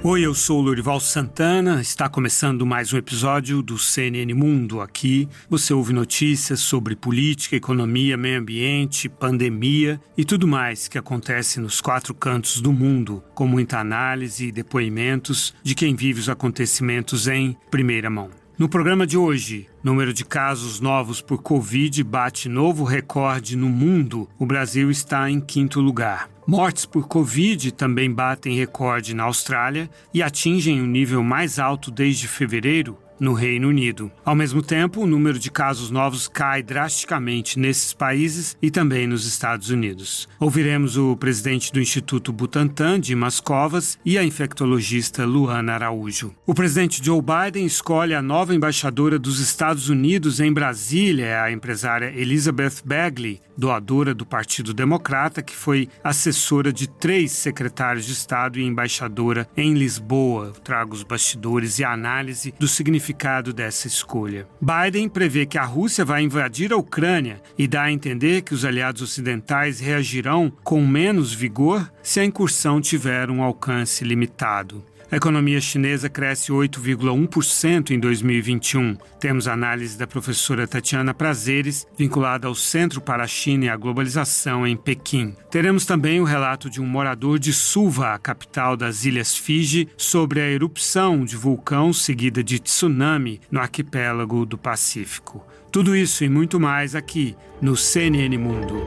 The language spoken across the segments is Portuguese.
Oi, eu sou o Lorival Santana, está começando mais um episódio do CNN Mundo. Aqui você ouve notícias sobre política, economia, meio ambiente, pandemia e tudo mais que acontece nos quatro cantos do mundo, com muita análise e depoimentos de quem vive os acontecimentos em primeira mão. No programa de hoje, número de casos novos por Covid bate novo recorde no mundo. O Brasil está em quinto lugar. Mortes por Covid também batem recorde na Austrália e atingem o nível mais alto desde fevereiro no Reino Unido. Ao mesmo tempo, o número de casos novos cai drasticamente nesses países e também nos Estados Unidos. Ouviremos o presidente do Instituto Butantan, Dimas Covas, e a infectologista Luana Araújo. O presidente Joe Biden escolhe a nova embaixadora dos Estados Unidos em Brasília, a empresária Elizabeth Bagley, doadora do Partido Democrata, que foi assessora de 3 secretários de Estado e embaixadora em Lisboa. Eu trago os bastidores e a análise do significado dessa escolha. Biden prevê que a Rússia vai invadir a Ucrânia e dá a entender que os aliados ocidentais reagirão com menos vigor se a incursão tiver um alcance limitado. A economia chinesa cresce 8,1% em 2021. Temos a análise da professora Tatiana Prazeres, vinculada ao Centro para a China e a Globalização em Pequim. Teremos também o relato de um morador de Suva, a capital das Ilhas Fiji, sobre a erupção de vulcão seguida de tsunami no arquipélago do Pacífico. Tudo isso e muito mais aqui no CNN Mundo.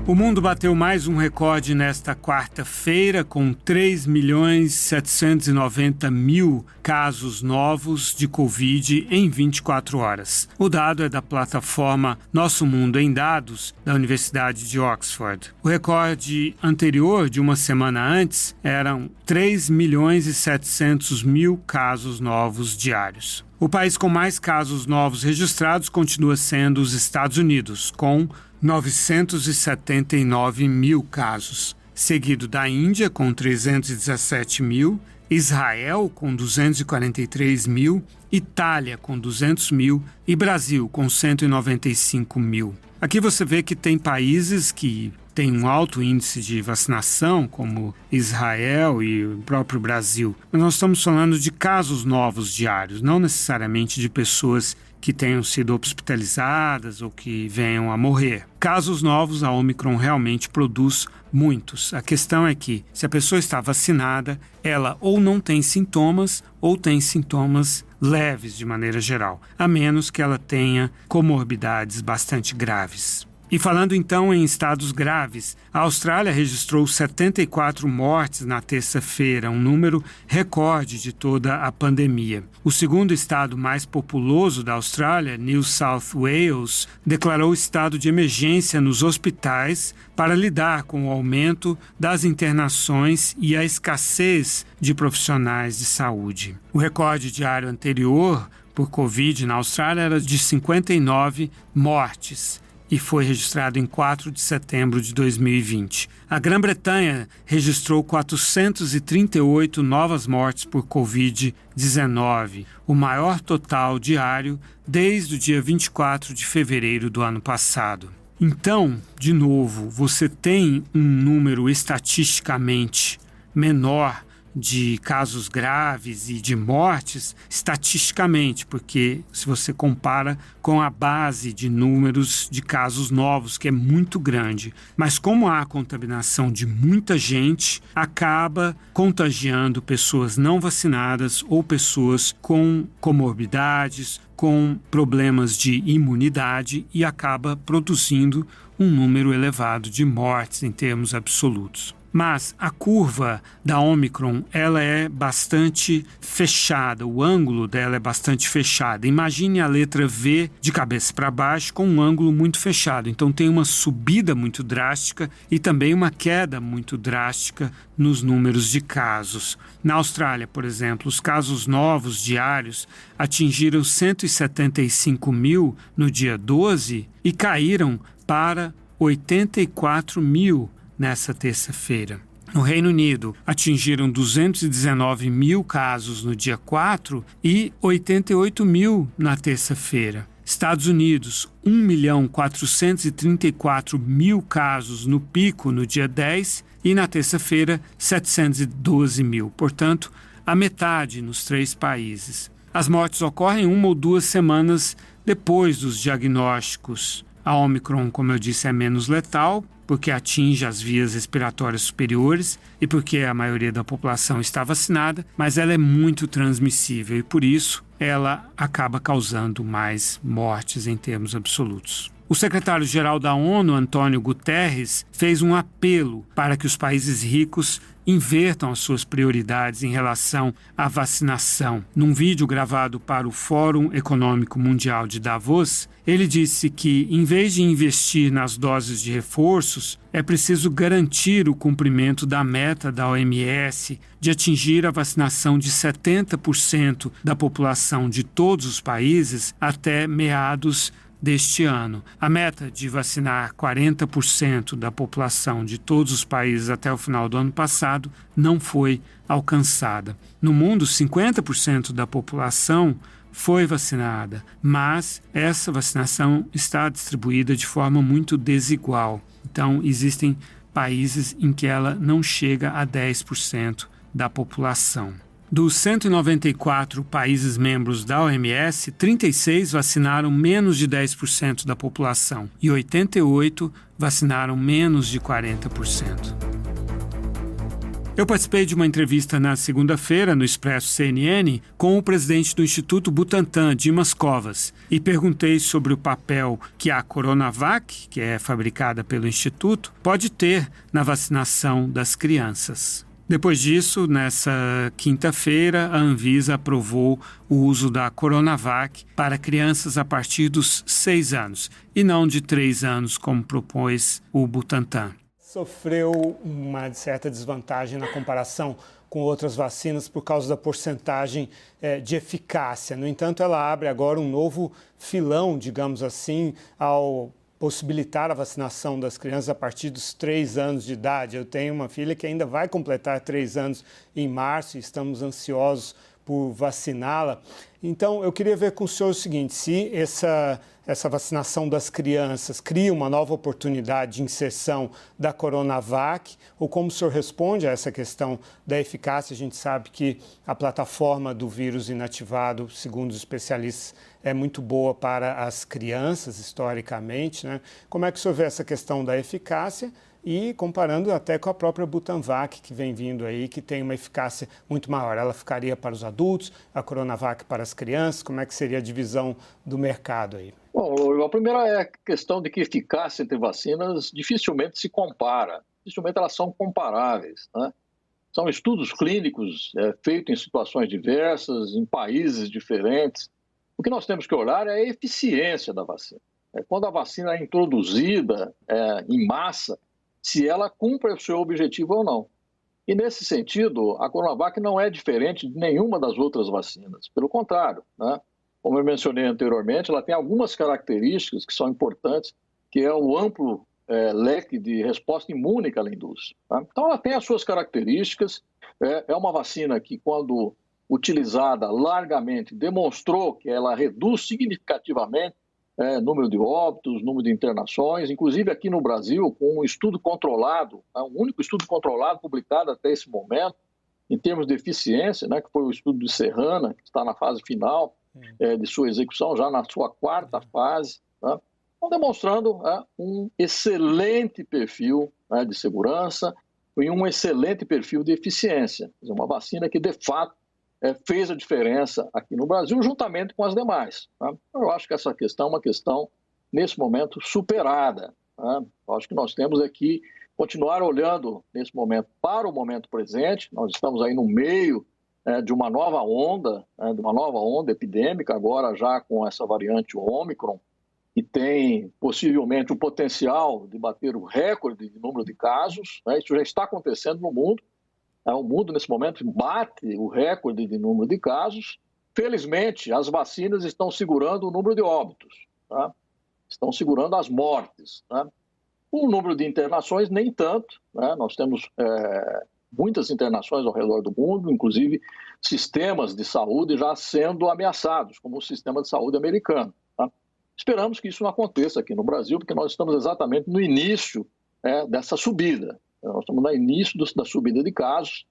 O mundo bateu mais um recorde nesta quarta-feira, com 3.790.000 casos novos de Covid em 24 horas. O dado é da plataforma Nosso Mundo em Dados, da Universidade de Oxford. O recorde anterior, de uma semana antes, eram 3.700.000 casos novos diários. O país com mais casos novos registrados continua sendo os Estados Unidos, com 979.000 casos, seguido da Índia com 317.000, Israel com 243.000, Itália com 200.000 e Brasil com 195.000. Aqui você vê que tem países que têm um alto índice de vacinação, como Israel e o próprio Brasil. Mas nós estamos falando de casos novos diários, não necessariamente de pessoas que tenham sido hospitalizadas ou que venham a morrer. Casos novos, a Omicron realmente produz muitos. A questão é que, se a pessoa está vacinada, ela ou não tem sintomas ou tem sintomas leves de maneira geral, a menos que ela tenha comorbidades bastante graves. E falando então em estados graves, a Austrália registrou 74 mortes na terça-feira, um número recorde de toda a pandemia. O segundo estado mais populoso da Austrália, New South Wales, declarou estado de emergência nos hospitais para lidar com o aumento das internações e a escassez de profissionais de saúde. O recorde diário anterior por Covid na Austrália era de 59 mortes. E foi registrado em 4 de setembro de 2020. A Grã-Bretanha registrou 438 novas mortes por Covid-19, o maior total diário desde o dia 24 de fevereiro do ano passado. Então, de novo, você tem um número estatisticamente menor de casos graves e de mortes estatisticamente, porque se você compara com a base de números de casos novos, que é muito grande, mas como há contaminação de muita gente, acaba contagiando pessoas não vacinadas ou pessoas com comorbidades, com problemas de imunidade e acaba produzindo um número elevado de mortes em termos absolutos. Mas a curva da Omicron, ela é bastante fechada, o ângulo dela é bastante fechado. Imagine a letra V de cabeça para baixo com um ângulo muito fechado. Então tem uma subida muito drástica e também uma queda muito drástica nos números de casos. Na Austrália, por exemplo, os casos novos diários atingiram 175.000 no dia 12 e caíram para 84.000 nessa terça-feira. No Reino Unido, atingiram 219 mil casos no dia 4 e 88 mil na terça-feira. Estados Unidos, 1.434.000 casos no pico no dia 10 e na terça-feira 712 mil, portanto, a metade nos 3 países. As mortes ocorrem 1 ou 2 semanas depois dos diagnósticos. A Omicron, como eu disse, é menos letal, porque atinge as vias respiratórias superiores e porque a maioria da população está vacinada, mas ela é muito transmissível e, por isso, ela acaba causando mais mortes em termos absolutos. O secretário-geral da ONU, Antônio Guterres, fez um apelo para que os países ricos invertam as suas prioridades em relação à vacinação. Num vídeo gravado para o Fórum Econômico Mundial de Davos, ele disse que, em vez de investir nas doses de reforços, é preciso garantir o cumprimento da meta da OMS de atingir a vacinação de 70% da população de todos os países até meados deste ano. A meta de vacinar 40% da população de todos os países até o final do ano passado não foi alcançada. No mundo, 50% da população foi vacinada, mas essa vacinação está distribuída de forma muito desigual. Então, existem países em que ela não chega a 10% da população. Dos 194 países membros da OMS, 36 vacinaram menos de 10% da população e 88 vacinaram menos de 40%. Eu participei de uma entrevista na segunda-feira no Expresso CNN com o presidente do Instituto Butantan, Dimas Covas, e perguntei sobre o papel que a Coronavac, que é fabricada pelo Instituto, pode ter na vacinação das crianças. Depois disso, nessa quinta-feira, a Anvisa aprovou o uso da Coronavac para crianças a partir dos 6 anos e não de 3 anos, como propôs o Butantan. Sofreu uma certa desvantagem na comparação com outras vacinas por causa da porcentagem de eficácia. No entanto, ela abre agora um novo filão, digamos assim, ao possibilitar a vacinação das crianças a partir dos 3 anos de idade. Eu tenho uma filha que ainda vai completar 3 anos em março e estamos ansiosos por vaciná-la. Então, eu queria ver com o senhor o seguinte, se essa vacinação das crianças cria uma nova oportunidade de inserção da Coronavac, ou como o senhor responde a essa questão da eficácia. A gente sabe que a plataforma do vírus inativado, segundo os especialistas, é muito boa para as crianças, historicamente, né? Como é que o senhor vê essa questão da eficácia e comparando até com a própria Butanvac, que vem vindo aí, que tem uma eficácia muito maior? Ela ficaria para os adultos, a Coronavac para as crianças? Como é que seria a divisão do mercado aí? Bom, a primeira é a questão de que eficácia entre vacinas dificilmente se compara, dificilmente elas são comparáveis, né? São estudos clínicos feitos em situações diversas, em países diferentes. O que nós temos que olhar é a eficiência da vacina. Quando a vacina é introduzida em massa, se ela cumpre o seu objetivo ou não. E, nesse sentido, a Coronavac não é diferente de nenhuma das outras vacinas. Pelo contrário, né? Como eu mencionei anteriormente, ela tem algumas características que são importantes, que é o amplo leque de resposta imune que ela induz. Tá? Então, ela tem as suas características. É uma vacina que, quando utilizada largamente, demonstrou que ela reduz significativamente número de óbitos, número de internações, inclusive aqui no Brasil, com um estudo controlado, um único estudo controlado publicado até esse momento, em termos de eficiência, né, que foi o estudo de Serrana, que está na fase final de sua execução, já na sua 4ª fase, né, estão demonstrando um excelente perfil de segurança e um excelente perfil de eficiência. Quer dizer, uma vacina que, de fato, fez a diferença aqui no Brasil, juntamente com as demais. Tá? Eu acho que essa questão é uma questão, nesse momento, superada. Tá? Eu acho que nós temos aqui continuar olhando, nesse momento, para o momento presente. Nós estamos aí no meio de uma nova onda, epidêmica, agora já com essa variante Ômicron, que tem possivelmente o potencial de bater o recorde de número de casos. Né? Isso já está acontecendo no mundo. O mundo, nesse momento, bate o recorde de número de casos. Felizmente, as vacinas estão segurando o número de óbitos, tá? Estão segurando as mortes. Tá? O número de internações, nem tanto, né? Nós temos muitas internações ao redor do mundo, inclusive sistemas de saúde já sendo ameaçados, como o sistema de saúde americano. Tá? Esperamos que isso não aconteça aqui no Brasil, porque nós estamos exatamente no início dessa subida. Nós estamos no início da subida de casos,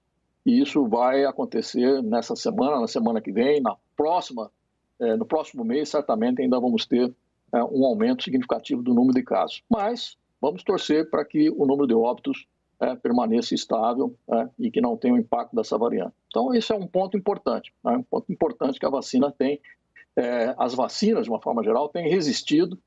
e isso vai acontecer nessa semana, na semana que vem, no próximo mês, certamente ainda vamos ter um aumento significativo do número de casos. Mas vamos torcer para que o número de óbitos permaneça estável e que não tenha o impacto dessa variante. Então, esse é um ponto importante, né? Um ponto importante que a vacina tem. As vacinas, de uma forma geral, têm resistido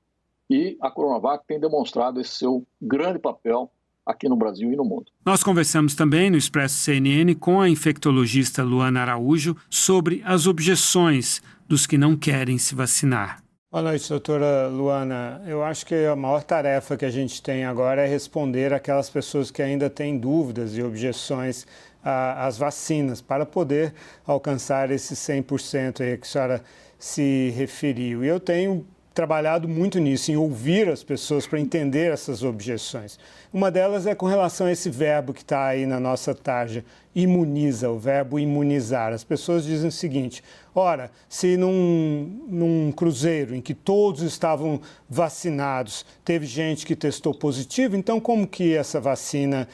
e a Coronavac tem demonstrado esse seu grande papel aqui no Brasil e no mundo. Nós conversamos também no Expresso CNN com a infectologista Luana Araújo sobre as objeções dos que não querem se vacinar. Boa noite, doutora Luana. Eu acho que a maior tarefa que a gente tem agora é responder aquelas pessoas que ainda têm dúvidas e objeções às vacinas, para poder alcançar esse 100% aí que a senhora se referiu. E eu tenho trabalhado muito nisso, em ouvir as pessoas para entender essas objeções. Uma delas é com relação a esse verbo que está aí na nossa tarja, imuniza, o verbo imunizar. As pessoas dizem o seguinte: ora, se num cruzeiro em que todos estavam vacinados, teve gente que testou positivo, então como que essa vacina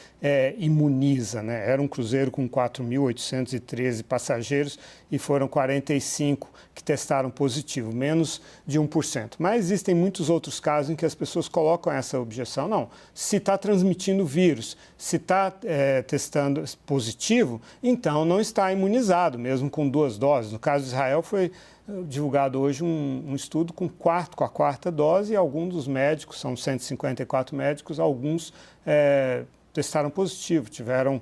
imuniza, né? Era um cruzeiro com 4.813 passageiros e foram 45 que testaram positivo, menos de 1%. Mas existem muitos outros casos em que as pessoas colocam essa objeção. Não, se está transmitindo vírus, se está testando positivo, então não está imunizado, mesmo com 2 doses. No caso de Israel, foi divulgado hoje um estudo com a quarta dose, e alguns dos médicos, são 154 médicos, alguns testaram positivo, tiveram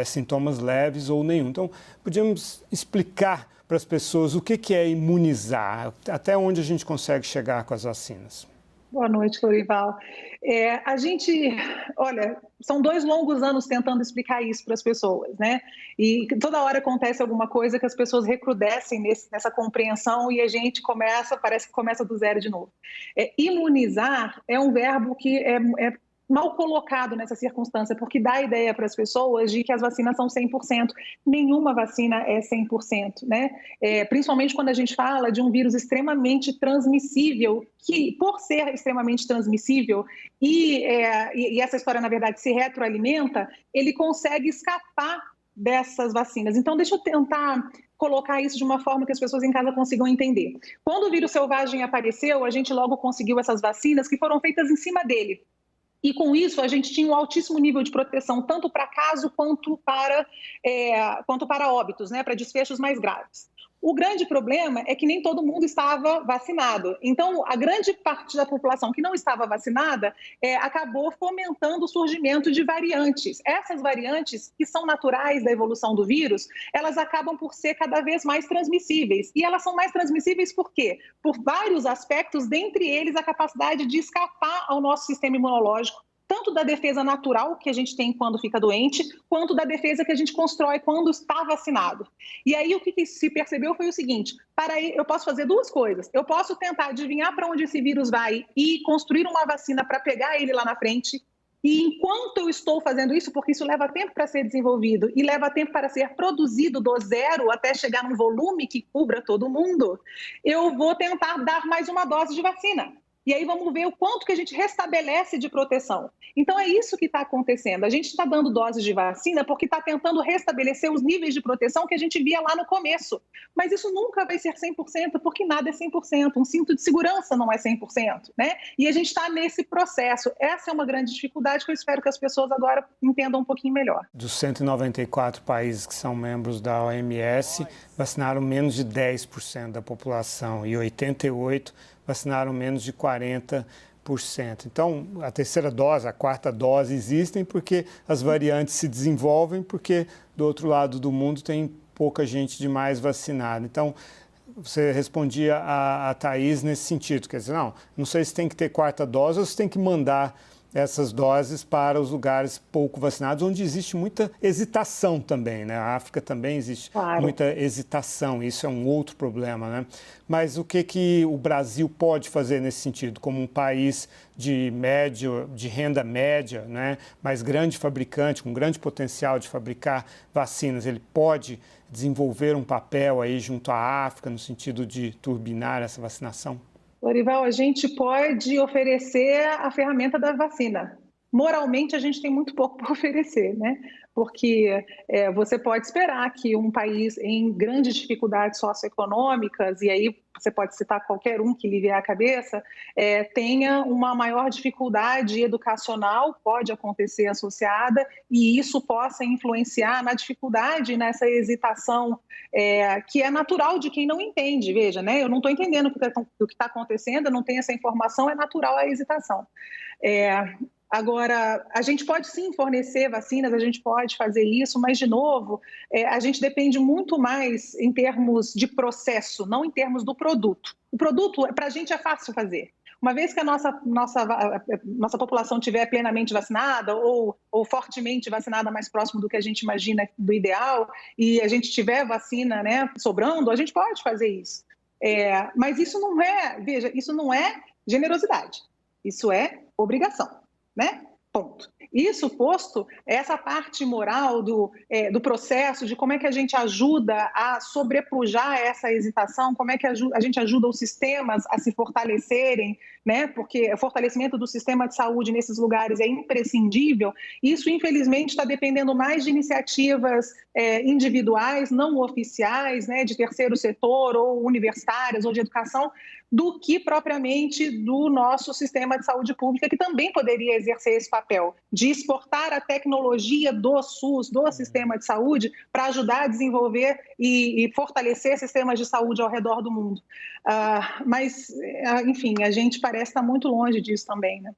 sintomas leves ou nenhum. Então, podíamos explicar para as pessoas o que é imunizar, até onde a gente consegue chegar com as vacinas. Boa noite, Florival. Olha, são 2 longos anos tentando explicar isso para as pessoas, né? E toda hora acontece alguma coisa que as pessoas recrudescem nessa compreensão e a gente parece que começa do zero de novo. Imunizar é um verbo que é mal colocado nessa circunstância, porque dá a ideia para as pessoas de que as vacinas são 100%. Nenhuma vacina é 100%, né? Principalmente quando a gente fala de um vírus extremamente transmissível, que, por ser extremamente transmissível e essa história, na verdade, se retroalimenta, ele consegue escapar dessas vacinas. Então, deixa eu tentar colocar isso de uma forma que as pessoas em casa consigam entender. Quando o vírus selvagem apareceu, a gente logo conseguiu essas vacinas que foram feitas em cima dele. E com isso a gente tinha um altíssimo nível de proteção, tanto para caso quanto para óbitos, né, para desfechos mais graves. O grande problema é que nem todo mundo estava vacinado. Então, a grande parte da população que não estava vacinada acabou fomentando o surgimento de variantes. Essas variantes, que são naturais da evolução do vírus, elas acabam por ser cada vez mais transmissíveis. E elas são mais transmissíveis por quê? Por vários aspectos, dentre eles a capacidade de escapar ao nosso sistema imunológico, tanto da defesa natural que a gente tem quando fica doente, quanto da defesa que a gente constrói quando está vacinado. E aí o que se percebeu foi o seguinte: eu posso fazer 2 coisas. Eu posso tentar adivinhar para onde esse vírus vai e construir uma vacina para pegar ele lá na frente. E enquanto eu estou fazendo isso, porque isso leva tempo para ser desenvolvido e leva tempo para ser produzido do zero até chegar num volume que cubra todo mundo, eu vou tentar dar mais uma dose de vacina. E aí vamos ver o quanto que a gente restabelece de proteção. Então é isso que está acontecendo. A gente está dando doses de vacina porque está tentando restabelecer os níveis de proteção que a gente via lá no começo. Mas isso nunca vai ser 100%, porque nada é 100%. Um cinto de segurança não é 100%, né? E a gente está nesse processo. Essa é uma grande dificuldade que eu espero que as pessoas agora entendam um pouquinho melhor. Dos 194 países que são membros da OMS, vacinaram menos de 10% da população e 88% vacinaram menos de 40%. Então, a terceira dose, a quarta dose existem porque as variantes se desenvolvem, porque do outro lado do mundo tem pouca gente demais vacinada. Então, você respondia a Thaís nesse sentido, quer dizer, não sei se tem que ter quarta dose ou se tem que mandar essas doses para os lugares pouco vacinados, onde existe muita hesitação também, né? A África também existe muita hesitação, isso é um outro problema, né? Mas o que o Brasil pode fazer nesse sentido, como um país de renda média, né? Mas grande fabricante, com grande potencial de fabricar vacinas, ele pode desenvolver um papel aí junto à África no sentido de turbinar essa vacinação? Lorival, a gente pode oferecer a ferramenta da vacina. Moralmente, a gente tem muito pouco para oferecer, né? Porque você pode esperar que um país em grandes dificuldades socioeconômicas, e aí você pode citar qualquer um que lhe vier à cabeça, tenha uma maior dificuldade educacional, pode acontecer associada, e isso possa influenciar na dificuldade, nessa hesitação, que é natural de quem não entende. Veja, né? Eu não estou entendendo o que está acontecendo, eu não tenho essa informação, é natural a hesitação. Agora, a gente pode sim fornecer vacinas, a gente pode fazer isso, mas, de novo, a gente depende muito mais em termos de processo, não em termos do produto. O produto, para a gente, é fácil fazer. Uma vez que a nossa população estiver plenamente vacinada ou fortemente vacinada, mais próximo do que a gente imagina do ideal, e a gente tiver vacina, né, sobrando, a gente pode fazer isso. Mas isso não isso não é generosidade, isso é obrigação. Né? Ponto. Isso posto, essa parte moral do processo, de como é que a gente ajuda a sobrepujar essa hesitação, como é que a gente ajuda os sistemas a se fortalecerem, né? Porque o fortalecimento do sistema de saúde nesses lugares é imprescindível. Isso, infelizmente, está dependendo mais de iniciativas individuais, não oficiais, né? De terceiro setor, ou universitárias, ou de educação, do que propriamente do nosso sistema de saúde pública, que também poderia exercer esse papel de exportar a tecnologia do SUS, do sistema de saúde, para ajudar a desenvolver e fortalecer sistemas de saúde ao redor do mundo. Mas, enfim, a gente parece estar muito longe disso também, né?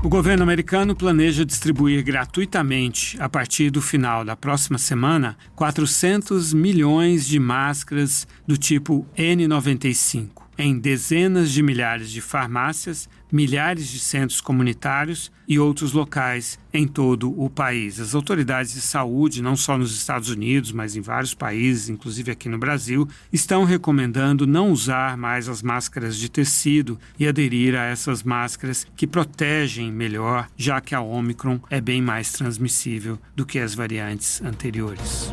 O governo americano planeja distribuir gratuitamente, a partir do final da próxima semana, 400 milhões de máscaras do tipo N95 em dezenas de milhares de farmácias, milhares de centros comunitários e outros locais em todo o país. As autoridades de saúde, não só nos Estados Unidos, mas em vários países, inclusive aqui no Brasil, estão recomendando não usar mais as máscaras de tecido e aderir a essas máscaras que protegem melhor, já que a Omicron é bem mais transmissível do que as variantes anteriores.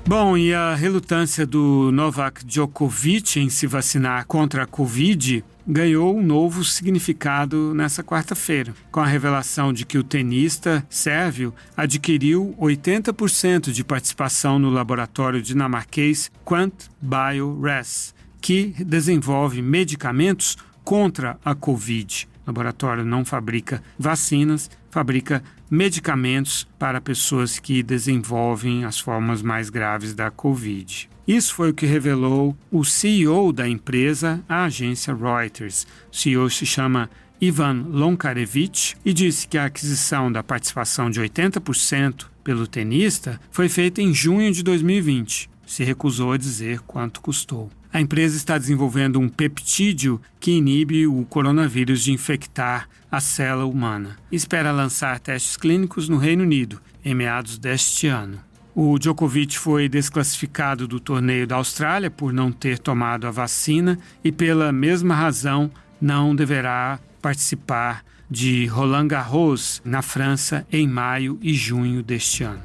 Bom, e a relutância do Novak Djokovic em se vacinar contra a Covid ganhou um novo significado nessa quarta-feira, com a revelação de que o tenista sérvio adquiriu 80% de participação no laboratório dinamarquês Quant Bio-Res, que desenvolve medicamentos contra a Covid. O laboratório não fabrica vacinas, fabrica medicamentos para pessoas que desenvolvem as formas mais graves da Covid. Isso foi o que revelou o CEO da empresa à agência Reuters. O CEO se chama Ivan Lonkarevich e disse que a aquisição da participação de 80% pelo tenista foi feita em junho de 2020. Se recusou a dizer quanto custou. A empresa está desenvolvendo um peptídeo que inibe o coronavírus de infectar a célula humana e espera lançar testes clínicos no Reino Unido em meados deste ano. O Djokovic foi desclassificado do torneio da Austrália por não ter tomado a vacina e, pela mesma razão, não deverá participar de Roland Garros, na França, em maio e junho deste ano.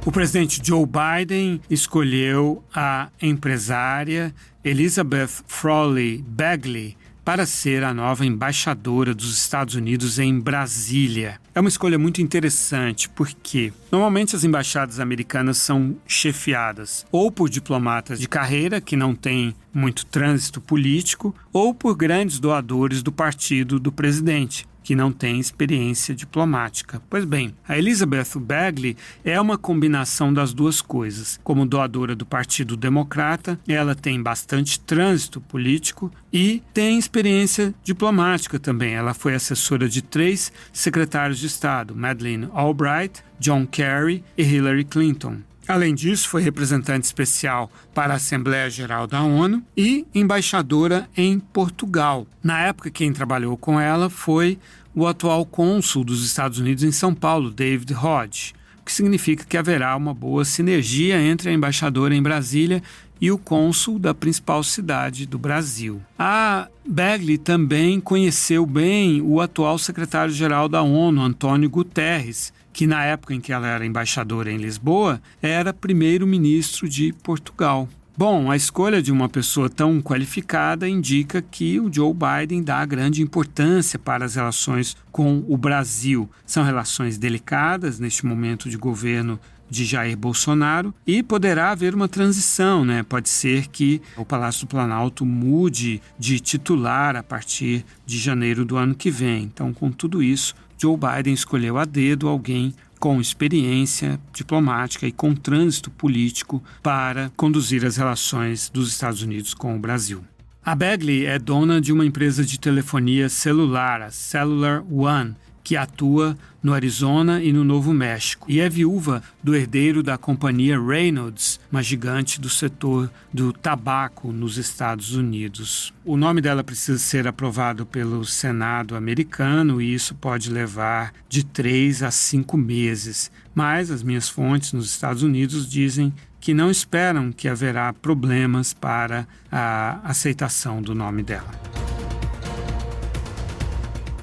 O presidente Joe Biden escolheu a empresária Elizabeth Frawley Bagley para ser a nova embaixadora dos Estados Unidos em Brasília. É uma escolha muito interessante porque normalmente as embaixadas americanas são chefiadas ou por diplomatas de carreira que não têm muito trânsito político ou por grandes doadores do partido do presidente, que não tem experiência diplomática. Pois bem, a Elizabeth Bagley é uma combinação das duas coisas. Como doadora do Partido Democrata, ela tem bastante trânsito político e tem experiência diplomática também. Ela foi assessora de 3 secretários de Estado, Madeleine Albright, John Kerry e Hillary Clinton. Além disso, foi representante especial para a Assembleia Geral da ONU e embaixadora em Portugal. Na época, quem trabalhou com ela foi o atual cônsul dos Estados Unidos em São Paulo, David Hodge, o que significa que haverá uma boa sinergia entre a embaixadora em Brasília e o cônsul da principal cidade do Brasil. A Bagley também conheceu bem o atual secretário-geral da ONU, Antônio Guterres, que na época em que ela era embaixadora em Lisboa, era primeiro-ministro de Portugal. Bom, a escolha de uma pessoa tão qualificada indica que o Joe Biden dá grande importância para as relações com o Brasil. São relações delicadas neste momento de governo de Jair Bolsonaro e poderá haver uma transição, né? Pode ser que o Palácio do Planalto mude de titular a partir de janeiro do ano que vem. Então, com tudo isso, Joe Biden escolheu a dedo alguém com experiência diplomática e com trânsito político para conduzir as relações dos Estados Unidos com o Brasil. A Bagley é dona de uma empresa de telefonia celular, a Cellular One, que atua no Arizona e no Novo México, e é viúva do herdeiro da companhia Reynolds, uma gigante do setor do tabaco nos Estados Unidos. O nome dela precisa ser aprovado pelo Senado americano e isso pode levar de 3 a 5 meses, mas as minhas fontes nos Estados Unidos dizem que não esperam que haverá problemas para a aceitação do nome dela.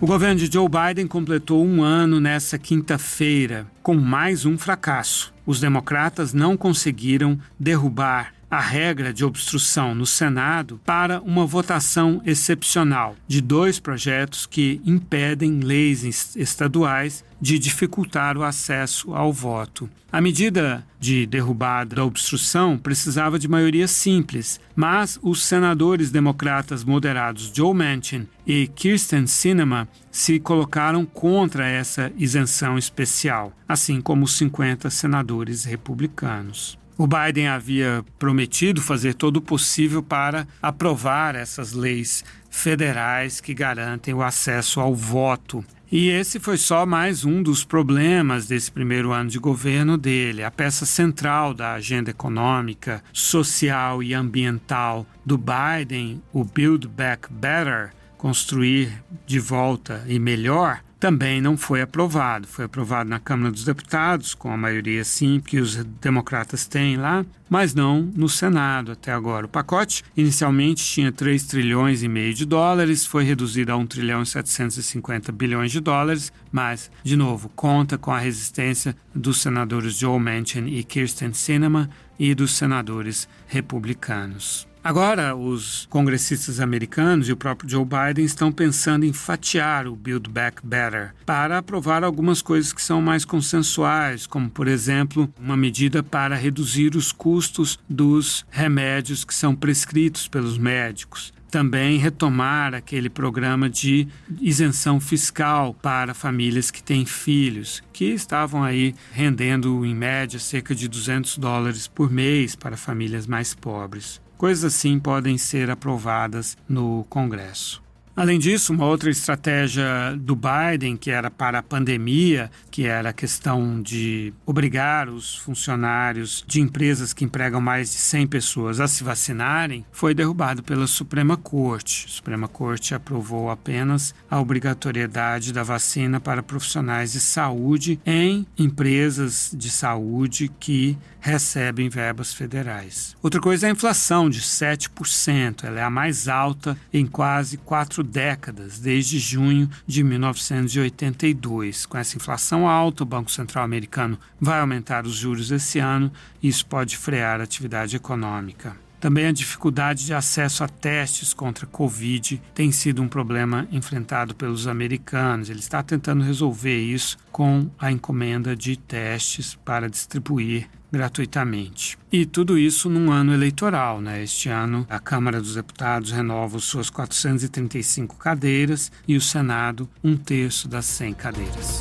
O governo de Joe Biden completou 1 ano nessa quinta-feira, com mais um fracasso. Os democratas não conseguiram derrubar a regra de obstrução no Senado para uma votação excepcional de 2 projetos que impedem leis estaduais de dificultar o acesso ao voto. A medida de derrubada da obstrução precisava de maioria simples, mas os senadores democratas moderados Joe Manchin e Kyrsten Sinema se colocaram contra essa isenção especial, assim como os 50 senadores republicanos. O Biden havia prometido fazer todo o possível para aprovar essas leis federais que garantem o acesso ao voto. E esse foi só mais um dos problemas desse primeiro ano de governo dele. A peça central da agenda econômica, social e ambiental do Biden, o Build Back Better, construir de volta e melhor, também não foi aprovado. Foi aprovado na Câmara dos Deputados, com a maioria sim que os democratas têm lá, mas não no Senado até agora. O pacote inicialmente tinha 3,5 trilhões de dólares, foi reduzido a 1 trilhão e 750 bilhões de dólares, mas, de novo, conta com a resistência dos senadores Joe Manchin e Kyrsten Sinema e dos senadores republicanos. Agora, os congressistas americanos e o próprio Joe Biden estão pensando em fatiar o Build Back Better para aprovar algumas coisas que são mais consensuais, como, por exemplo, uma medida para reduzir os custos dos remédios que são prescritos pelos médicos. Também retomar aquele programa de isenção fiscal para famílias que têm filhos, que estavam aí rendendo, em média, cerca de $200 por mês para famílias mais pobres. Coisas assim podem ser aprovadas no Congresso. Além disso, uma outra estratégia do Biden, que era para a pandemia, que era a questão de obrigar os funcionários de empresas que empregam mais de 100 pessoas a se vacinarem, foi derrubado pela Suprema Corte. A Suprema Corte aprovou apenas a obrigatoriedade da vacina para profissionais de saúde em empresas de saúde que recebem verbas federais. Outra coisa é a inflação de 7%. Ela é a mais alta em quase 4 décadas, desde junho de 1982. Com essa inflação alta, o Banco Central americano vai aumentar os juros esse ano e isso pode frear a atividade econômica. Também a dificuldade de acesso a testes contra a Covid tem sido um problema enfrentado pelos americanos. Ele está tentando resolver isso com a encomenda de testes para distribuir gratuitamente. E tudo isso num ano eleitoral, né? Este ano a Câmara dos Deputados renova suas 435 cadeiras e o Senado 1/3 das 100 cadeiras.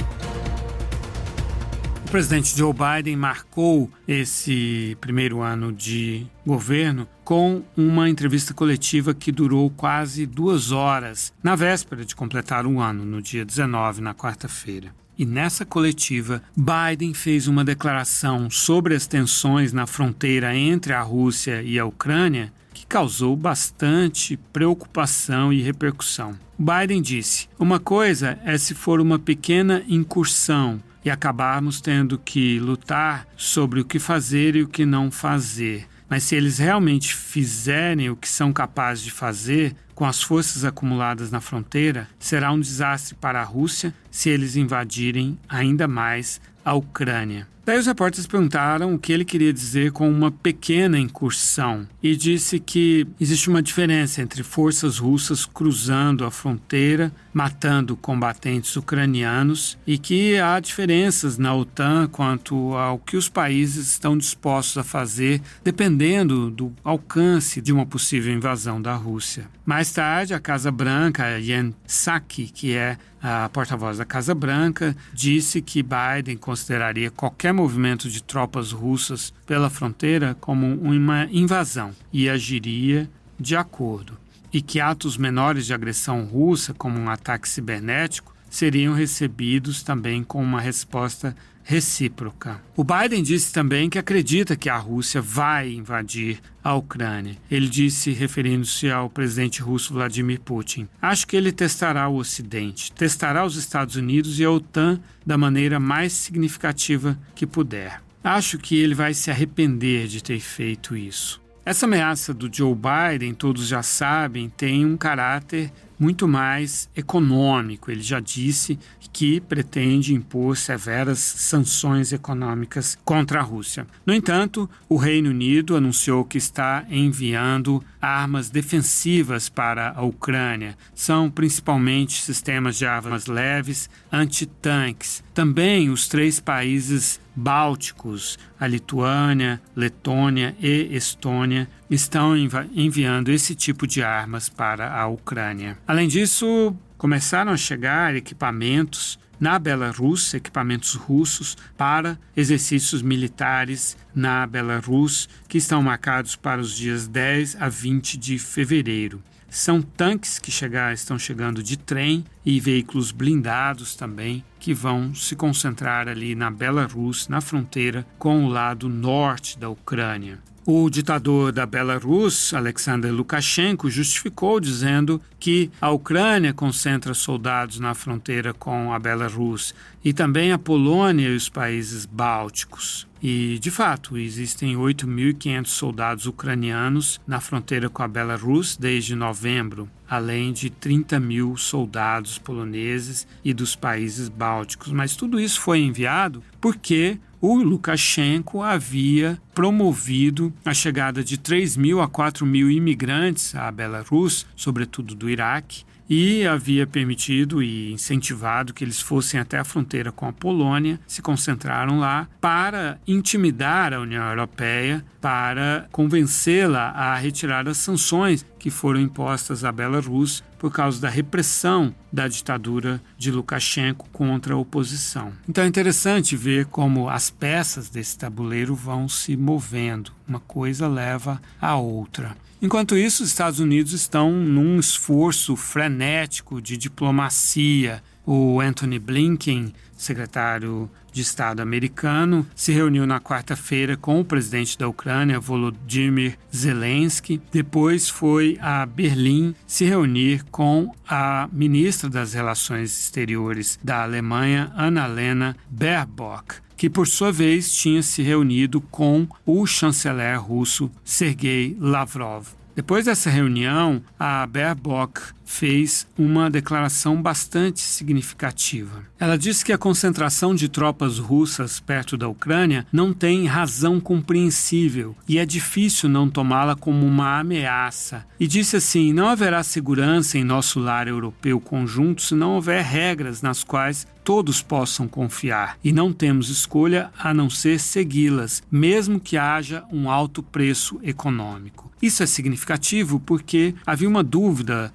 O presidente Joe Biden marcou esse primeiro ano de governo com uma entrevista coletiva que durou quase 2 horas, na véspera de completar um ano, no dia 19, na quarta-feira. E nessa coletiva, Biden fez uma declaração sobre as tensões na fronteira entre a Rússia e a Ucrânia que causou bastante preocupação e repercussão. Biden disse: "Uma coisa é se for uma pequena incursão e acabarmos tendo que lutar sobre o que fazer e o que não fazer. Mas se eles realmente fizerem o que são capazes de fazer com as forças acumuladas na fronteira, será um desastre para a Rússia se eles invadirem ainda mais a Ucrânia." Daí os repórteres perguntaram o que ele queria dizer com uma pequena incursão e disse que existe uma diferença entre forças russas cruzando a fronteira, matando combatentes ucranianos e que há diferenças na OTAN quanto ao que os países estão dispostos a fazer dependendo do alcance de uma possível invasão da Rússia. Mais tarde, a Casa Branca, Jen Psaki, que é a porta-voz da Casa Branca, disse que Biden consideraria qualquer movimento de tropas russas pela fronteira como uma invasão e agiria de acordo, e que atos menores de agressão russa, como um ataque cibernético, seriam recebidos também com uma resposta recíproca. O Biden disse também que acredita que a Rússia vai invadir a Ucrânia. Ele disse, referindo-se ao presidente russo Vladimir Putin: "Acho que ele testará o Ocidente, testará os Estados Unidos e a OTAN da maneira mais significativa que puder. Acho que ele vai se arrepender de ter feito isso." Essa ameaça do Joe Biden, todos já sabem, tem um caráter muito mais econômico. Ele já disse que pretende impor severas sanções econômicas contra a Rússia. No entanto, o Reino Unido anunciou que está enviando armas defensivas para a Ucrânia. São principalmente sistemas de armas leves, antitanques. Também os 3 países bálticos, a Lituânia, Letônia e Estônia, estão enviando esse tipo de armas para a Ucrânia. Além disso, começaram a chegar equipamentos na Belarus, equipamentos russos para exercícios militares na Belarus, que estão marcados para os dias 10 a 20 de fevereiro. São tanques que estão chegando de trem e veículos blindados também, que vão se concentrar ali na Belarus, na fronteira com o lado norte da Ucrânia. O ditador da Belarus, Alexander Lukashenko, justificou dizendo que a Ucrânia concentra soldados na fronteira com a Belarus e também a Polônia e os países bálticos. E, de fato, existem 8.500 soldados ucranianos na fronteira com a Belarus desde novembro, além de 30.000 soldados poloneses e dos países bálticos. Mas tudo isso foi enviado porque o Lukashenko havia promovido a chegada de 3.000 a 4.000 imigrantes à Belarus, sobretudo do Iraque, e havia permitido e incentivado que eles fossem até a fronteira com a Polônia, se concentraram lá para intimidar a União Europeia, para convencê-la a retirar as sanções que foram impostas à Belarus por causa da repressão da ditadura de Lukashenko contra a oposição. Então é interessante ver como as peças desse tabuleiro vão se movendo, uma coisa leva à outra. Enquanto isso, os Estados Unidos estão num esforço frenético de diplomacia. O Antony Blinken, secretário de Estado americano, se reuniu na quarta-feira com o presidente da Ucrânia, Volodymyr Zelensky. Depois foi a Berlim se reunir com a ministra das Relações Exteriores da Alemanha, Annalena Baerbock, que por sua vez tinha se reunido com o chanceler russo Sergei Lavrov. Depois dessa reunião, a Baerbock fez uma declaração bastante significativa. Ela disse que a concentração de tropas russas perto da Ucrânia não tem razão compreensível e é difícil não tomá-la como uma ameaça. E disse assim: "Não haverá segurança em nosso lar europeu conjunto se não houver regras nas quais todos possam confiar, e não temos escolha a não ser segui-las, mesmo que haja um alto preço econômico." Isso é significativo porque havia uma dúvida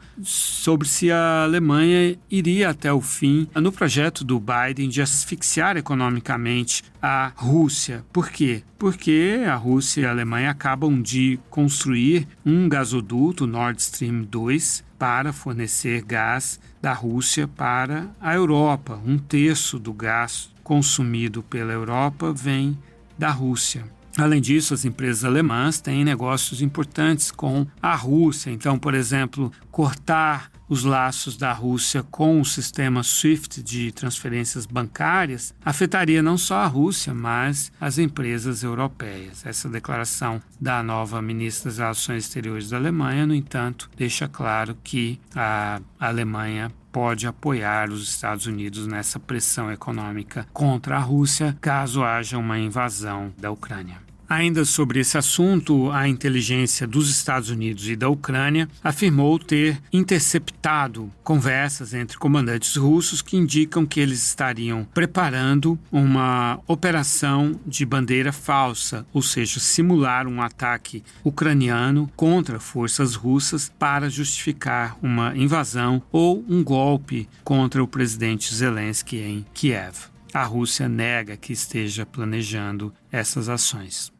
sobre se a Alemanha iria até o fim no projeto do Biden de asfixiar economicamente a Rússia. Por quê? Porque a Rússia e a Alemanha acabam de construir um gasoduto, Nord Stream 2, para fornecer gás da Rússia para a Europa. 1/3 do gás consumido pela Europa vem da Rússia. Além disso, as empresas alemãs têm negócios importantes com a Rússia. Então, por exemplo, cortar os laços da Rússia com o sistema SWIFT de transferências bancárias afetaria não só a Rússia, mas as empresas europeias. Essa declaração da nova ministra das Relações Exteriores da Alemanha, no entanto, deixa claro que a Alemanha pode apoiar os Estados Unidos nessa pressão econômica contra a Rússia, caso haja uma invasão da Ucrânia. Ainda sobre esse assunto, a inteligência dos Estados Unidos e da Ucrânia afirmou ter interceptado conversas entre comandantes russos que indicam que eles estariam preparando uma operação de bandeira falsa, ou seja, simular um ataque ucraniano contra forças russas para justificar uma invasão ou um golpe contra o presidente Zelensky em Kiev. A Rússia nega que esteja planejando essas ações.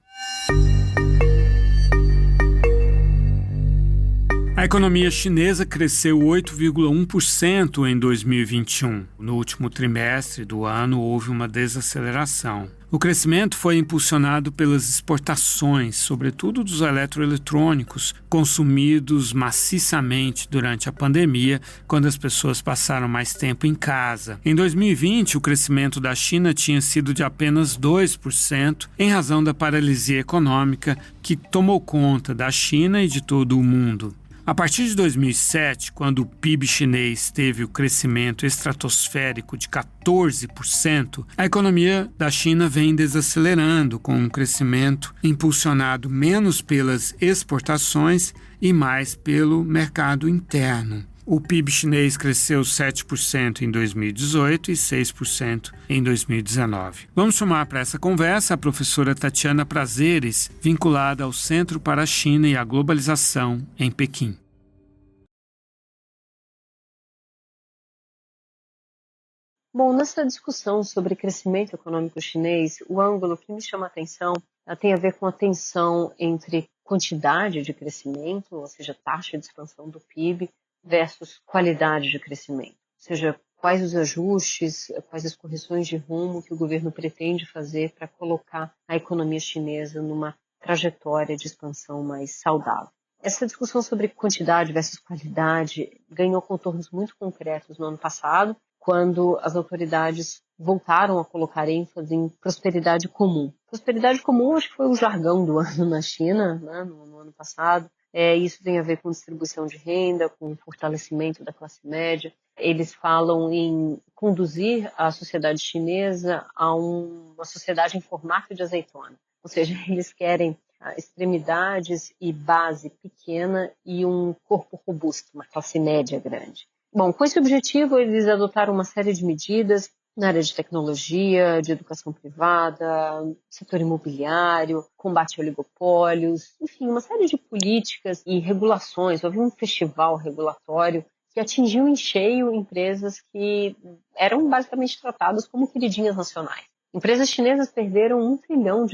A economia chinesa cresceu 8,1% em 2021. No último trimestre do ano, houve uma desaceleração. O crescimento foi impulsionado pelas exportações, sobretudo dos eletroeletrônicos, consumidos maciçamente durante a pandemia, quando as pessoas passaram mais tempo em casa. Em 2020, o crescimento da China tinha sido de apenas 2%, em razão da paralisia econômica que tomou conta da China e de todo o mundo. A partir de 2007, quando o PIB chinês teve o crescimento estratosférico de 14%, a economia da China vem desacelerando, com um crescimento impulsionado menos pelas exportações e mais pelo mercado interno. O PIB chinês cresceu 7% em 2018 e 6% em 2019. Vamos chamar para essa conversa a professora Tatiana Prazeres, vinculada ao Centro para a China e a Globalização, em Pequim. Bom, nessa discussão sobre crescimento econômico chinês, o ângulo que me chama a atenção tem a ver com a tensão entre quantidade de crescimento, ou seja, taxa de expansão do PIB, versus qualidade de crescimento. Ou seja, quais os ajustes, quais as correções de rumo que o governo pretende fazer para colocar a economia chinesa numa trajetória de expansão mais saudável. Essa discussão sobre quantidade versus qualidade ganhou contornos muito concretos no ano passado, quando as autoridades voltaram a colocar ênfase em prosperidade comum. Prosperidade comum acho que foi o jargão do ano na China, né, no ano passado. Isso tem a ver com distribuição de renda, com fortalecimento da classe média. Eles falam em conduzir a sociedade chinesa a uma sociedade em formato de azeitona. Ou seja, eles querem extremidades e base pequena e um corpo robusto, uma classe média grande. Bom, com esse objetivo, eles adotaram uma série de medidas na área de tecnologia, de educação privada, setor imobiliário, combate a oligopólios, enfim, uma série de políticas e regulações. Houve um festival regulatório que atingiu em cheio empresas que eram basicamente tratadas como queridinhas nacionais. Empresas chinesas perderam $1 trilhão,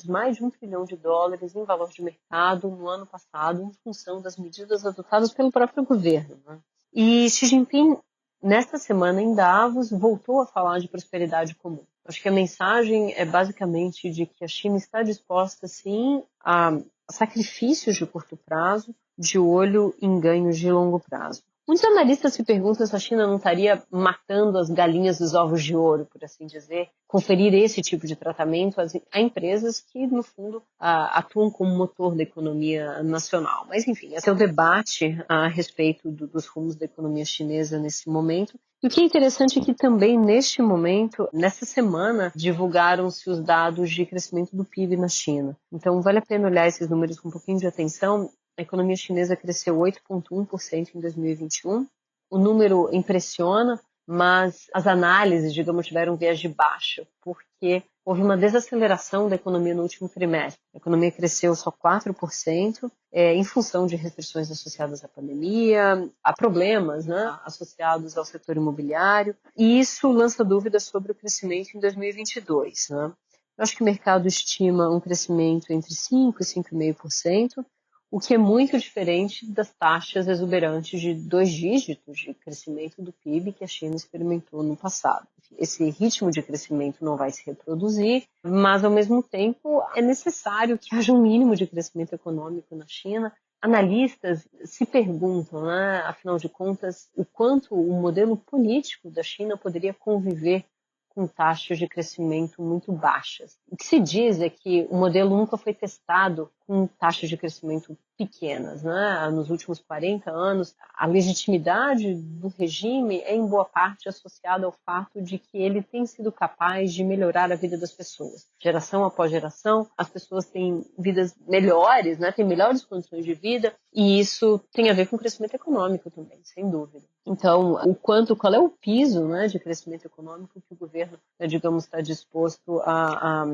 mais de $1 trilhão em valor de mercado no ano passado, em função das medidas adotadas pelo próprio governo, né? E Xi Jinping, nesta semana em Davos, voltou a falar de prosperidade comum. Acho que a mensagem é basicamente de que a China está disposta, sim, a sacrifícios de curto prazo, de olho em ganhos de longo prazo. Muitos analistas se perguntam se a China não estaria matando as galinhas dos ovos de ouro, por assim dizer, conferir esse tipo de tratamento a empresas que, no fundo, atuam como motor da economia nacional. Mas, enfim, esse é o debate a respeito dos rumos da economia chinesa nesse momento. E o que é interessante é que também, neste momento, nessa semana, divulgaram-se os dados de crescimento do PIB na China. Então, vale a pena olhar esses números com um pouquinho de atenção. A economia chinesa cresceu 8,1% em 2021. O número impressiona, mas as análises, digamos, tiveram um viés de baixa, porque houve uma desaceleração da economia no último trimestre. A economia cresceu só 4%, em função de restrições associadas à pandemia, a problemas, né, associados ao setor imobiliário, e isso lança dúvidas sobre o crescimento em 2022. Né? Eu acho que o mercado estima um crescimento entre 5% e 5,5%, o que é muito diferente das taxas exuberantes de 2 dígitos de crescimento do PIB que a China experimentou no passado. Esse ritmo de crescimento não vai se reproduzir, mas, ao mesmo tempo, é necessário que haja um mínimo de crescimento econômico na China. Analistas se perguntam, né, afinal de contas, o quanto o modelo político da China poderia conviver com taxas de crescimento muito baixas. O que se diz é que o modelo nunca foi testado com taxas de crescimento pequenas. Né? Nos últimos 40 anos, a legitimidade do regime é, em boa parte, associada ao fato de que ele tem sido capaz de melhorar a vida das pessoas. Geração após geração, as pessoas têm vidas melhores, né? Têm melhores condições de vida, e isso tem a ver com o crescimento econômico também, sem dúvida. Então, qual é o piso, né, de crescimento econômico que o governo, digamos, está disposto a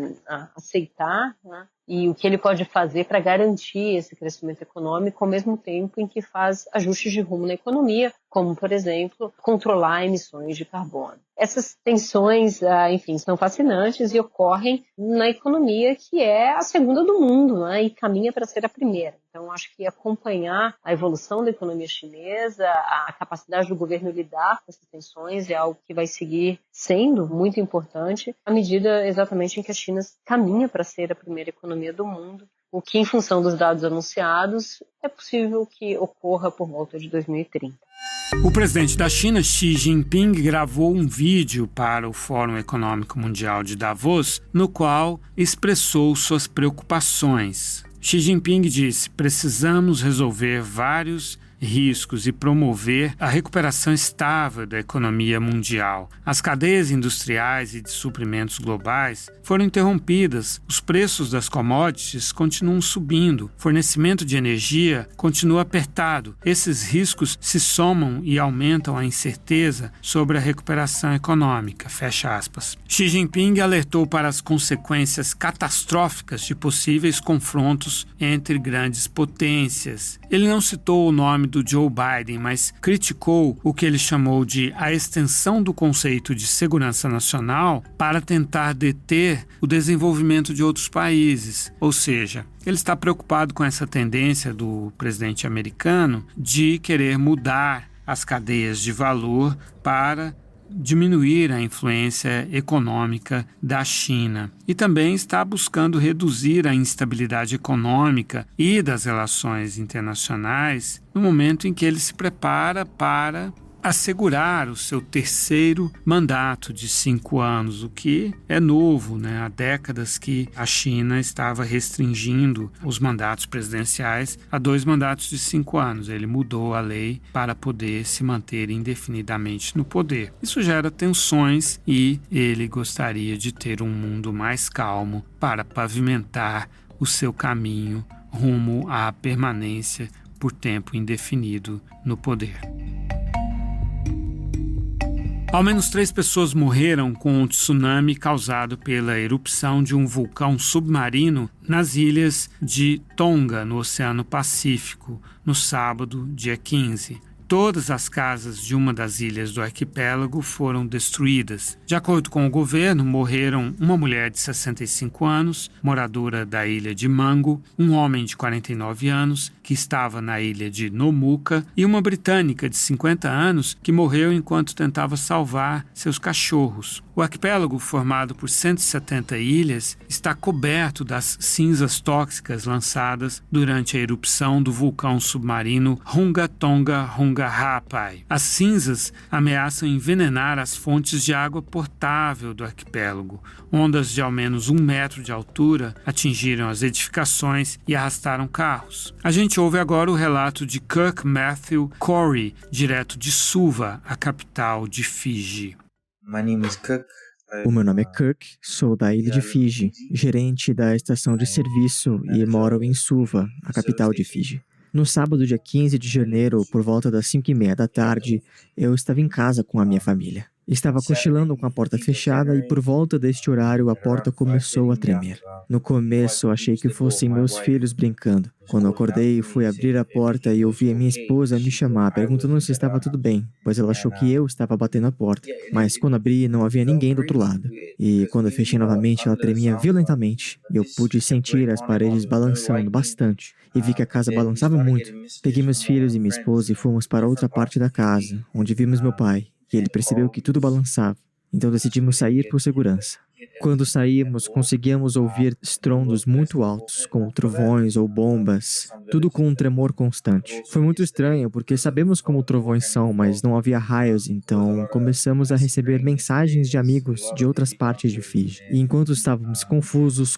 aceitar, né, e o que ele pode fazer para garantir esse crescimento econômico ao mesmo tempo em que faz ajustes de rumo na economia, como, por exemplo, controlar emissões de carbono. Essas tensões, enfim, são fascinantes e ocorrem na economia que é a segunda do mundo, né, e caminha para ser a primeira. Então, acho que acompanhar a evolução da economia chinesa, a capacidade do governo lidar com essas tensões é algo que vai seguir sendo muito importante à medida exatamente em que a China caminha para ser a primeira economia do mundo, o que, em função dos dados anunciados, é possível que ocorra por volta de 2030. O presidente da China, Xi Jinping, gravou um vídeo para o Fórum Econômico Mundial de Davos, no qual expressou suas preocupações. Xi Jinping disse: precisamos resolver vários riscos e promover a recuperação estável da economia mundial. As cadeias industriais e de suprimentos globais foram interrompidas, os preços das commodities continuam subindo, fornecimento de energia continua apertado. Esses riscos se somam e aumentam a incerteza sobre a recuperação econômica. Fecha aspas. Xi Jinping alertou para as consequências catastróficas de possíveis confrontos entre grandes potências. Ele não citou o nome do Joe Biden, mas criticou o que ele chamou de a extensão do conceito de segurança nacional para tentar deter o desenvolvimento de outros países. Ou seja, ele está preocupado com essa tendência do presidente americano de querer mudar as cadeias de valor para diminuir a influência econômica da China. E também está buscando reduzir a instabilidade econômica e das relações internacionais no momento em que ele se prepara para assegurar o seu terceiro mandato de 5 anos, o que é novo, né? Há décadas que a China estava restringindo os mandatos presidenciais a 2 mandatos de 5 anos. Ele mudou a lei para poder se manter indefinidamente no poder. Isso gera tensões e ele gostaria de ter um mundo mais calmo para pavimentar o seu caminho rumo à permanência por tempo indefinido no poder. Ao menos 3 pessoas morreram com o tsunami causado pela erupção de um vulcão submarino nas ilhas de Tonga, no Oceano Pacífico, no sábado, dia 15. Todas as casas de uma das ilhas do arquipélago foram destruídas. De acordo com o governo, morreram uma mulher de 65 anos, moradora da ilha de Mango, um homem de 49 anos, que estava na ilha de Nomuka, e uma britânica de 50 anos, que morreu enquanto tentava salvar seus cachorros. O arquipélago, formado por 170 ilhas, está coberto das cinzas tóxicas lançadas durante a erupção do vulcão submarino Hunga Tonga Hunga Rapai. As cinzas ameaçam envenenar as fontes de água potável do arquipélago. Ondas de ao menos 1 metro de altura atingiram as edificações e arrastaram carros. A gente ouve agora o relato de Kirk Matthew Corey, direto de Suva, a capital de Fiji. O meu nome é Kirk, sou da ilha de Fiji, gerente da estação de serviço e moro em Suva, a capital de Fiji. No sábado, dia 15 de janeiro, por volta das 5h30 da tarde, eu estava em casa com a minha família. Estava cochilando com a porta fechada e por volta deste horário a porta começou a tremer. No começo achei que fossem meus filhos brincando. Quando acordei, fui abrir a porta e ouvi a minha esposa me chamar, perguntando se estava tudo bem, pois ela achou que eu estava batendo a porta. Mas quando abri, não havia ninguém do outro lado. E quando fechei novamente, ela tremia violentamente. E eu pude sentir as paredes balançando bastante. E vi que a casa balançava muito. Peguei meus filhos e minha esposa e fomos para outra parte da casa, onde vimos meu pai. E ele percebeu que tudo balançava. Então decidimos sair por segurança. Quando saímos, conseguíamos ouvir estrondos muito altos, como trovões ou bombas, tudo com um tremor constante. Foi muito estranho, porque sabemos como trovões são, mas não havia raios, então começamos a receber mensagens de amigos de outras partes de Fiji. E enquanto estávamos confusos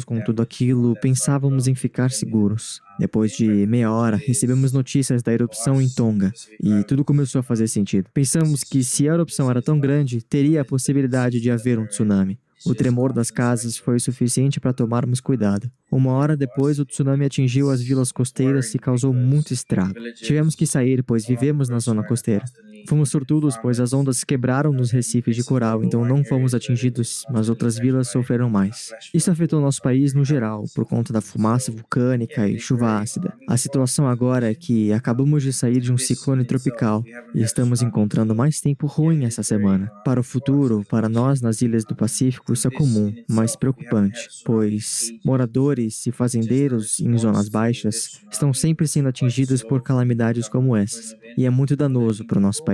com tudo aquilo, pensávamos em ficar seguros. Depois de meia hora, recebemos notícias da erupção em Tonga, e tudo começou a fazer sentido. Pensamos que se a erupção era tão grande, teria a possibilidade de haver um tsunami. O tremor das casas foi o suficiente para tomarmos cuidado. Uma hora depois, o tsunami atingiu as vilas costeiras e causou muito estrago. Tivemos que sair, pois vivemos na zona costeira. Fomos sortudos, pois as ondas quebraram nos recifes de coral, então não fomos atingidos, mas outras vilas sofreram mais. Isso afetou nosso país no geral, por conta da fumaça vulcânica e chuva ácida. A situação agora é que acabamos de sair de um ciclone tropical e estamos encontrando mais tempo ruim essa semana. Para o futuro, para nós nas ilhas do Pacífico, isso é comum, mas preocupante, pois moradores e fazendeiros em zonas baixas estão sempre sendo atingidos por calamidades como essas, e é muito danoso para o nosso país.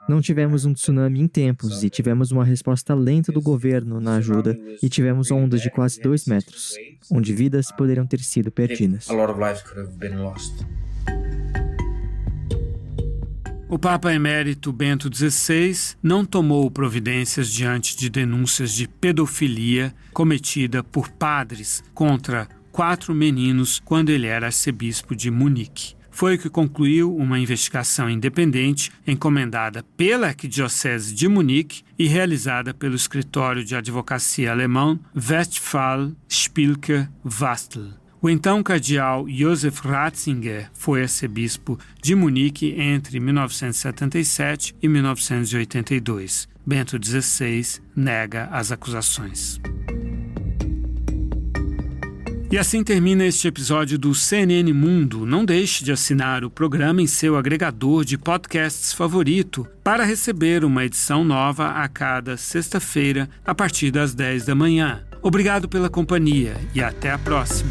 Não tivemos um tsunami em tempos e tivemos uma resposta lenta do governo na ajuda e tivemos ondas de quase 2 metros, onde vidas poderiam ter sido perdidas. O Papa Emérito Bento XVI não tomou providências diante de denúncias de pedofilia cometida por padres contra 4 meninos quando ele era arcebispo de Munique. Foi o que concluiu uma investigação independente encomendada pela Arquidiocese de Munique e realizada pelo escritório de advocacia alemão Westphal Spilker Wastel. O então cardeal Josef Ratzinger foi arcebispo de Munique entre 1977 e 1982. Bento XVI nega as acusações. E assim termina este episódio do CNN Mundo. Não deixe de assinar o programa em seu agregador de podcasts favorito para receber uma edição nova a cada sexta-feira, a partir das 10 da manhã. Obrigado pela companhia e até a próxima.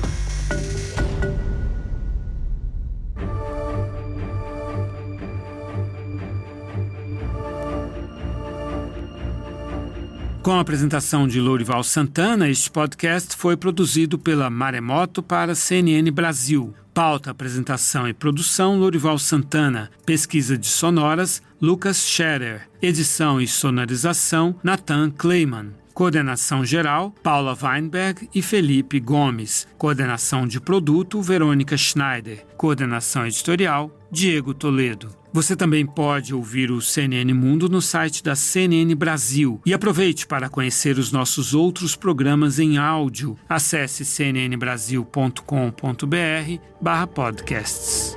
Com a apresentação de Lourival Santana, este podcast foi produzido pela Maremoto para CNN Brasil. Pauta, apresentação e produção, Lourival Santana. Pesquisa de sonoras, Lucas Scherer. Edição e sonorização, Nathan Kleiman. Coordenação geral, Paula Weinberg e Felipe Gomes. Coordenação de produto, Verônica Schneider. Coordenação editorial, Diego Toledo. Você também pode ouvir o CNN Mundo no site da CNN Brasil. E aproveite para conhecer os nossos outros programas em áudio. Acesse cnnbrasil.com.br/podcasts.